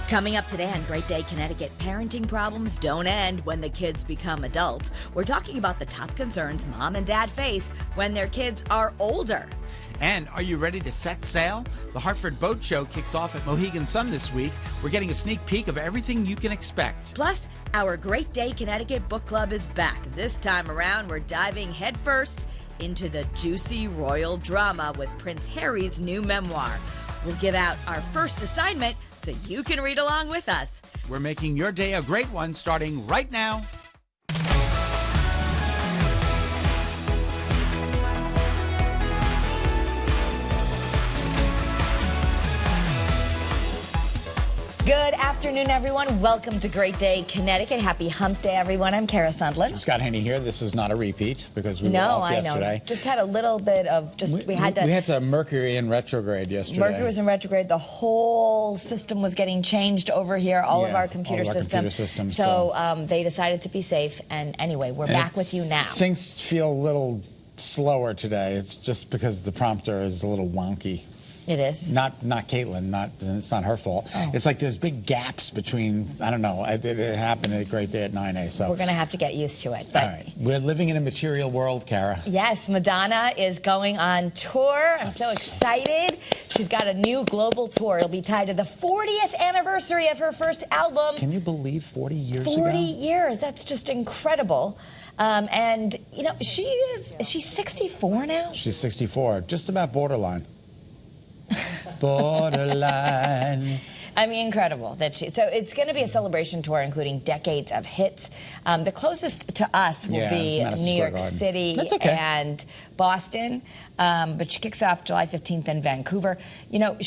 Coming up today on Great Day Connecticut, parenting problems don't end when the kids become adults. We're talking about the top concerns mom and dad face when their kids are older. And are you ready to set sail? The Hartford Boat Show kicks off at Mohegan Sun this week. We're getting a sneak peek of everything you can expect. Plus, our Great Day Connecticut book club is back. This time around, we're diving headfirst into the juicy royal drama with Prince Harry's new memoir. We'll give out our first assignment so you can read along with us. We're making your day a great one starting right now. Good afternoon, everyone. Welcome to Great Day Connecticut. Happy Hump Day, everyone. I'm Kara Sundlin. Scott Haney here. This is not a repeat because we were off yesterday. Just had a little bit of we had to Mercury in retrograde yesterday. Mercury was in retrograde. The whole system was getting changed over here. All of our computer systems. So they decided to be safe. And anyway, we're back with you now. Things feel a little slower today. It's just because the prompter is a little wonky. It is. Not Caitlin. It's not her fault. Oh. It's like there's big gaps between, I don't know. It happened at Great Day at 9A. So we're going to have to get used to it. But all right. We're living in a material world, Kara. Yes, Madonna is going on tour. I'm so excited. She's got a new global tour. It'll be tied to the 40th anniversary of her first album. Can you believe 40 years ago? 40 years. That's just incredible. And, you know, she's 64 now? She's 64. Just about borderline. Borderline. I mean, incredible that so it's going to be a celebration tour, including decades of hits. The closest to us will be New York City and Boston, but she kicks off July 15th in Vancouver. You know,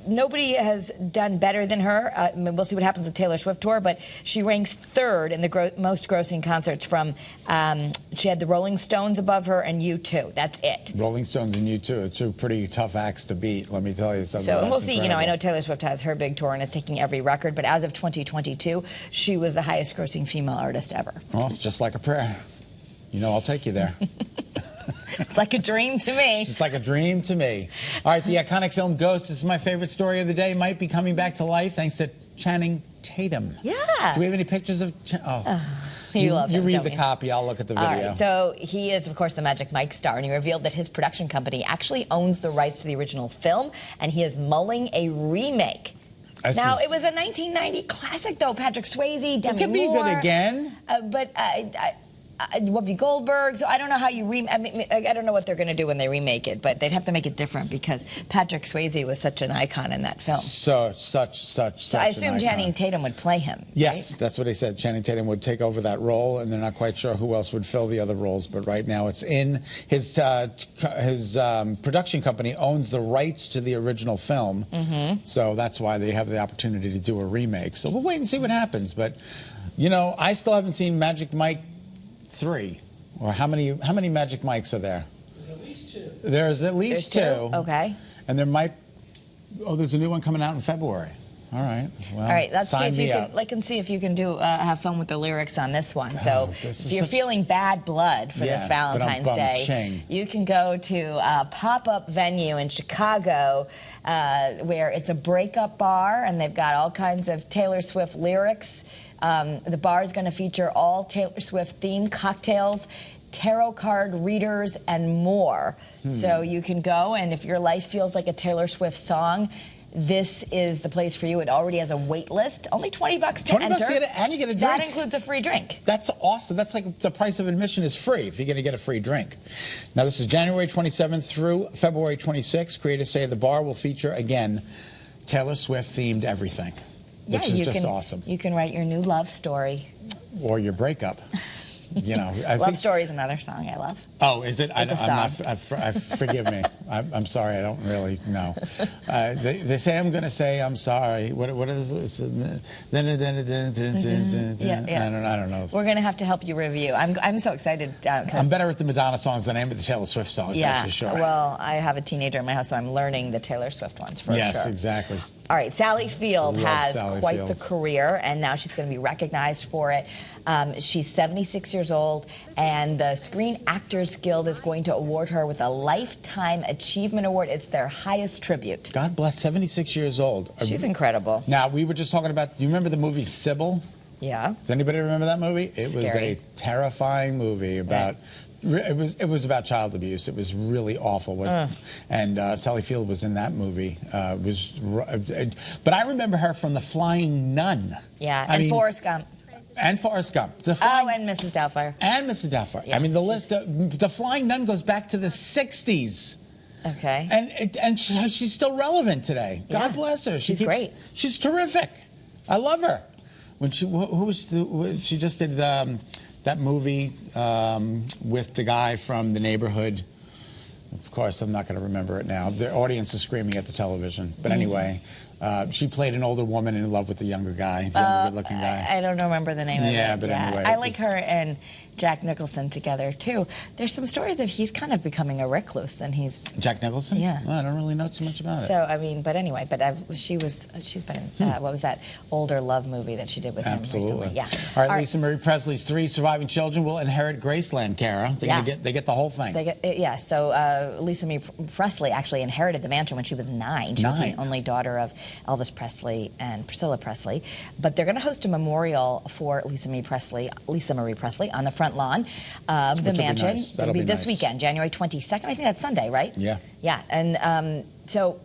nobody has done better than her. We'll see what happens with Taylor Swift tour, but she ranks third in the most grossing concerts from, she had the Rolling Stones above her and U2. That's it. Rolling Stones and U2, two pretty tough acts to beat, let me tell you something. So we'll see, incredible. You know, I know Taylor Swift has her big tour and is taking every record, but as of 2022, she was the highest grossing female artist ever. Well, just like a prayer. You know, I'll take you there. It's like a dream to me. It's like a dream to me. All right, the iconic film Ghost. This is my favorite story of the day. Might be coming back to life thanks to Channing Tatum. Yeah. Do we have any pictures of? You love him. You read the copy. I'll look at the video. All right, so he is, of course, the Magic Mike star, and he revealed that his production company actually owns the rights to the original film, and he is mulling a remake. Now, it was a 1990 classic, though. Patrick Swayze, Demi Moore. It could be good again. But Whoopi Goldberg. So I don't know how you I don't know what they're going to do when they remake it, but they'd have to make it different because Patrick Swayze was such an icon in that film. So I assume Channing Tatum would play him. Yes, right? That's what they said. Channing Tatum would take over that role, and they're not quite sure who else would fill the other roles. But right now, it's in his production company owns the rights to the original film, so that's why they have the opportunity to do a remake. So we'll wait and see what happens. But you know, I still haven't seen Magic Mike 3, or how many Magic Mikes are there? There's at least 2. There's at least two. Okay. And there might. Oh, there's a new one coming out in February. All right. Well, all right. Let's see if you can. See if you can do have fun with the lyrics on this one. So, if you're feeling bad blood for this Valentine's Day, you can go to a pop-up venue in Chicago where it's a breakup bar, and they've got all kinds of Taylor Swift lyrics. The bar is going to feature all Taylor Swift-themed cocktails, tarot card readers, and more. So you can go, and if your life feels like a Taylor Swift song, this is the place for you. It already has a wait list. Only $20 to enter. $20 and you get a drink. That includes a free drink. That's awesome. That's like the price of admission is free if you're going to get a free drink. Now, this is January 27th through February 26th. Creators say the bar will feature, again, Taylor Swift-themed everything. Which is just awesome. You can write your new love story. Or your breakup. You know, Love Story is another song I love. Oh, is it? Forgive me. I'm sorry. I don't really know. They say I'm going to say I'm sorry. What is it? I don't know. We're going to have to help you review. I'm so excited. I'm better at the Madonna songs than I am at the Taylor Swift songs. Yeah, that's for sure. Well, I have a teenager in my house, so I'm learning the Taylor Swift ones for sure. Yes, exactly. All right, Sally Field has Sally quite Field. the career, and now she's going to be recognized for it. She's 76 years years old, and the Screen Actors Guild is going to award her with a Lifetime Achievement Award. It's their highest tribute. God bless, 76 years old. She's incredible. Now, we were just talking about, do you remember the movie Sybil? Yeah. Does anybody remember that movie? It was a terrifying movie about... It was about child abuse. It was really awful. And Sally Field was in that movie. But I remember her from The Flying Nun. Yeah, and Forrest Gump. And Forrest Gump. And Mrs. Doubtfire. And Mrs. Doubtfire. Yeah. I mean, the list. The Flying Nun goes back to the 60s. Okay. And she's still relevant today. God bless her. She's great. She's terrific. I love her. When she just did that movie with the guy from The Neighborhood. Of course, I'm not going to remember it now. The audience is screaming at the television. But anyway, she played an older woman in love with the younger guy, the younger good-looking guy. I don't remember the name of it. Yeah, but anyway. I like her and Jack Nicholson together, too. There's some stories that he's kind of becoming a recluse, and he's... Jack Nicholson? Yeah. Well, I don't really know too much about it. So, I mean, but anyway, she's been in, what was that older love movie that she did with him recently? Yeah. All right, Lisa Marie Presley's 3 surviving children will inherit Graceland, Kara. They get the whole thing. So Lisa Marie Presley actually inherited the mansion when she was 9. She was the only daughter of Elvis Presley and Priscilla Presley. But they're going to host a memorial for Lisa Marie Presley on the front lawn of the mansion. Nice. It'll be this weekend, January 22nd. I think that's Sunday, right? Yeah. Yeah, and so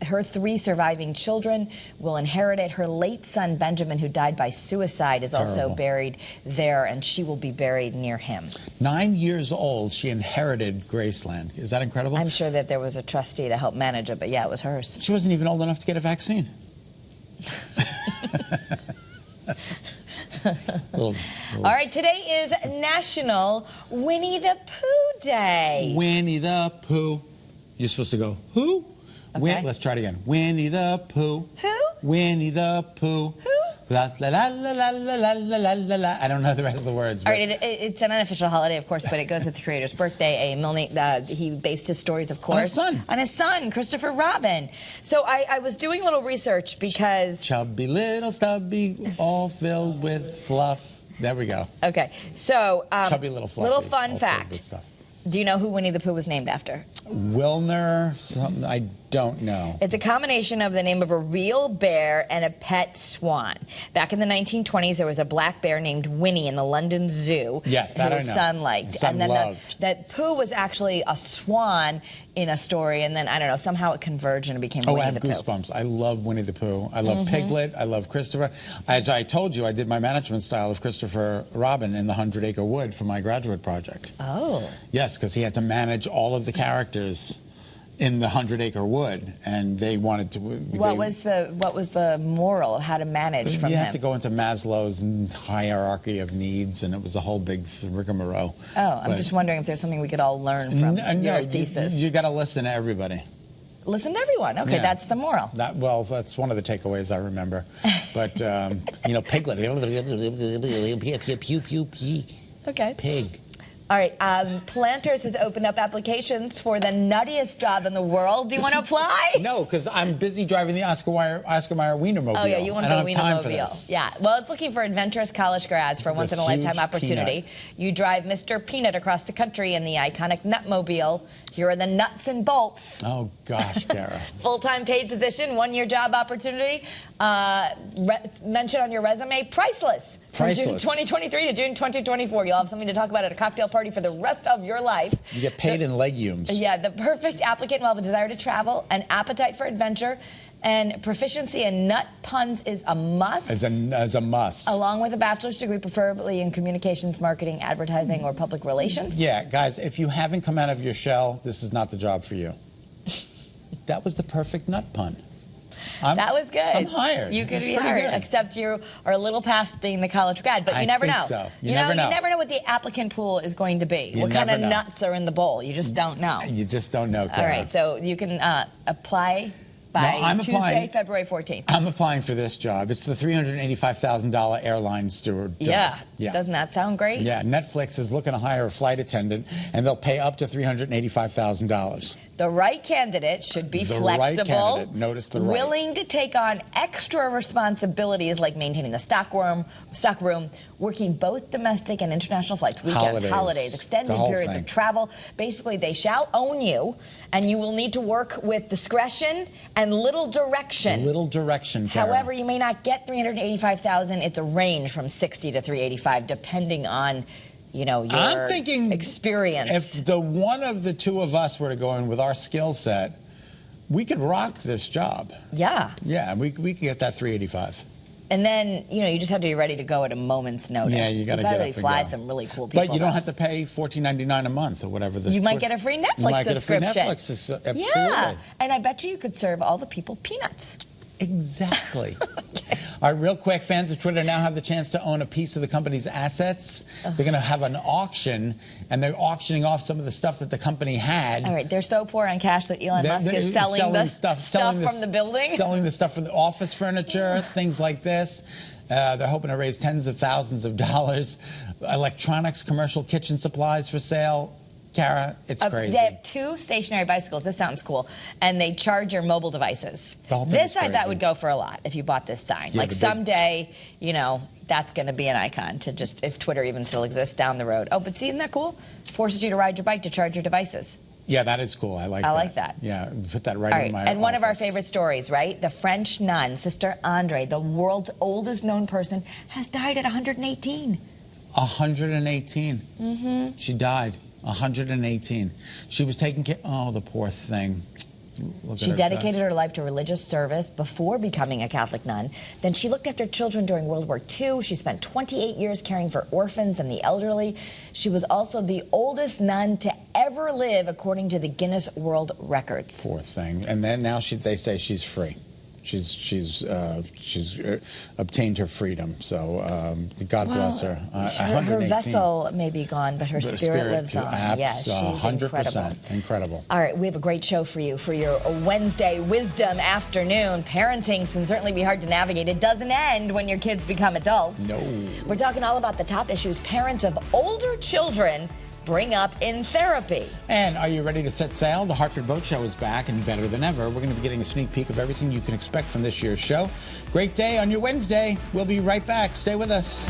her 3 surviving children will inherit it. Her late son, Benjamin, who died by suicide, is also buried there, and she will be buried near him. 9 years old, she inherited Graceland. Is that incredible? I'm sure that there was a trustee to help manage it, but yeah, it was hers. She wasn't even old enough to get a vaccine. All right, today is National Winnie the Pooh Day. Winnie the Pooh. You're supposed to go, who? Okay. Let's try it again. Winnie the Pooh. Who? Winnie the Pooh. Who? La la la la la la la la la la. I don't know the rest of the words. All right, it's an unofficial holiday, of course, but it goes with the creator's birthday. He based his stories, of course, on his son, Christopher Robin. So I was doing a little research because... Chubby little stubby, all filled with fluff. There we go. Okay, so... Chubby little fluffy. Little fun fact. Do you know who Winnie the Pooh was named after? Wilner, something, I don't know. It's a combination of the name of a real bear and a pet swan. Back in the 1920s, there was a black bear named Winnie in the London Zoo. Yes, that I know. His son liked. His son and then loved. that Pooh was actually a swan in a story, and then, I don't know, somehow it converged and it became Winnie the Pooh. I have goosebumps. I love Winnie the Pooh. I love Piglet. I love Christopher. As I told you, I did my management style of Christopher Robin in the 100-Acre Wood for my graduate project. Oh. Yes, because he had to manage all of the characters in the 100-Acre Wood, and they wanted to... What was the moral of how to manage from him? You had to go into Maslow's hierarchy of needs, and it was a whole big rigmarole. Oh, I'm just wondering if there's something we could all learn from your thesis. You got to listen to everybody. Listen to everyone. Okay, that's the moral. That's one of the takeaways I remember. But, Piglet. Okay. Pig. All right, Planters has opened up applications for the nuttiest job in the world. Do you want to apply? No, because I'm busy driving the Oscar Mayer Wienermobile. Oh, yeah, you want to go Wienermobile. I don't have time for this. Yeah, well, it's looking for adventurous college grads for a once-in-a-lifetime opportunity. Peanut. You drive Mr. Peanut across the country in the iconic Nutmobile. Here are the nuts and bolts. Oh, gosh, Kara. Full-time paid position, 1-year job opportunity. Mention on your resume, priceless. From June 2023 to June 2024. You'll have something to talk about at a cocktail party for the rest of your life. You get paid in legumes. Yeah, the perfect applicant will have a desire to travel, an appetite for adventure, and proficiency in nut puns is a must. As a must. Along with a bachelor's degree, preferably in communications, marketing, advertising, or public relations. Yeah, guys, if you haven't come out of your shell, this is not the job for you. That was the perfect nut pun. That was good. I'm hired. You could be hired, except you are a little past being the college grad. But you never know. So. You never know. You never know what the applicant pool is going to be. What kind of nuts are in the bowl? You just don't know. You just don't know, Kara. All right, so you can apply by Tuesday, February 14th. I'm applying for this job. It's the $385,000 airline steward job. Yeah. Doesn't that sound great? Yeah. Netflix is looking to hire a flight attendant, and they'll pay up to $385,000. The right candidate should be The flexible, right candidate. Notice the right. willing to take on extra responsibilities like maintaining the stockroom, working both domestic and international flights, weekends, holidays, extended periods of travel. Basically, they shall own you, and you will need to work with discretion and little direction. Little direction, Kara. However, you may not get $385,000. It's a range from $60,000 to $385,000, depending on your I'm thinking experience. If the one of the two of us were to go in with our skill set, we could rock this job. Yeah. Yeah, we could get that $385,000. And then, you just have to be ready to go at a moment's notice. Yeah, you got to get really up and fly go. some really cool people. But you don't have to pay $14.99 a month or whatever. You might get a free Netflix subscription. Absolutely. Yeah, and I bet you could serve all the people peanuts. Exactly. Okay. All right, real quick, fans of Twitter now have the chance to own a piece of the company's assets. They're going to have an auction, and they're auctioning off some of the stuff that the company had. All right, they're so poor on cash that Elon Musk is selling the stuff from the building. Selling the stuff from the office furniture, things like this. They're hoping to raise tens of thousands of dollars. Electronics, commercial kitchen supplies for sale. Kara, it's crazy. They have 2 stationary bicycles. This sounds cool. And they charge your mobile devices. The whole thing this is I crazy. thought would go for a lot if you bought this sign. Yeah, like someday, that's going to be an icon to just, if Twitter even still exists down the road. Oh, but see, isn't that cool? Forces you to ride your bike to charge your devices. Yeah, that is cool. I like that. Yeah, put that right in my And one of our office. favorite stories, right? The French nun, Sister Andre, the world's oldest known person, has died at 118. 118. Mm-hmm. She died. 118. She was taking care. Oh, the poor thing. She dedicated her life to religious service before becoming a Catholic nun. Then she looked after children during World War II. She spent 28 years caring for orphans and the elderly. She was also the oldest nun to ever live, according to the Guinness World Records. Poor thing. And then now they say she's free. She's obtained her freedom. So God bless her. Her vessel may be gone, but her spirit lives on. Yes, she's 100% incredible. All right, we have a great show for you for your Wednesday Wisdom afternoon. Parenting can certainly be hard to navigate. It doesn't end when your kids become adults. No. We're talking all about the top issues parents of older children bring up in therapy. And are you ready to set sail? The Hartford Boat Show is back and better than ever. We're going to be getting a sneak peek of everything you can expect from this year's show. Great day on your Wednesday. We'll be right back. Stay with us.